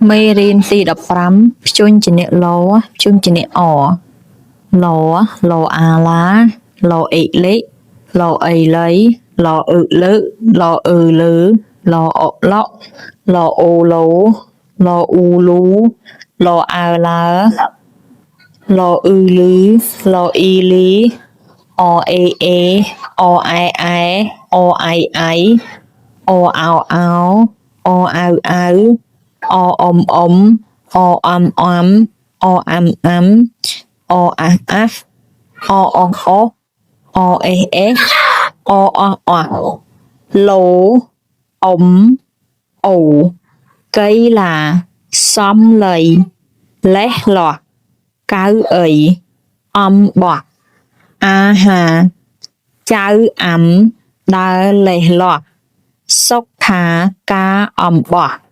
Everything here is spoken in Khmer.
មេរៀនទី15ភ្ជួញជាអ្នកឡភ្ជួញជាអ្នកអឡឡអាឡាឡអេលេឡអេលៃឡអឺលើឡអឺលើឡអឡឡអូឡូឡអ៊ូលូឡអើឡាឡអ៊ឺលឺឡអ៊ីលីអអេអេអអែអែអអៃអៃអោអោអោអអៅអៅអអមអមអអំអំអអាំអាំអអាស់អាស់អអងអអអេអេអអោអឡូអ៊ំអូកៃឡាសំឡីលេះលោះកៅអីអំបោះអាហាចៅអាំដើរលេះលោះសុកថាការអំបោះ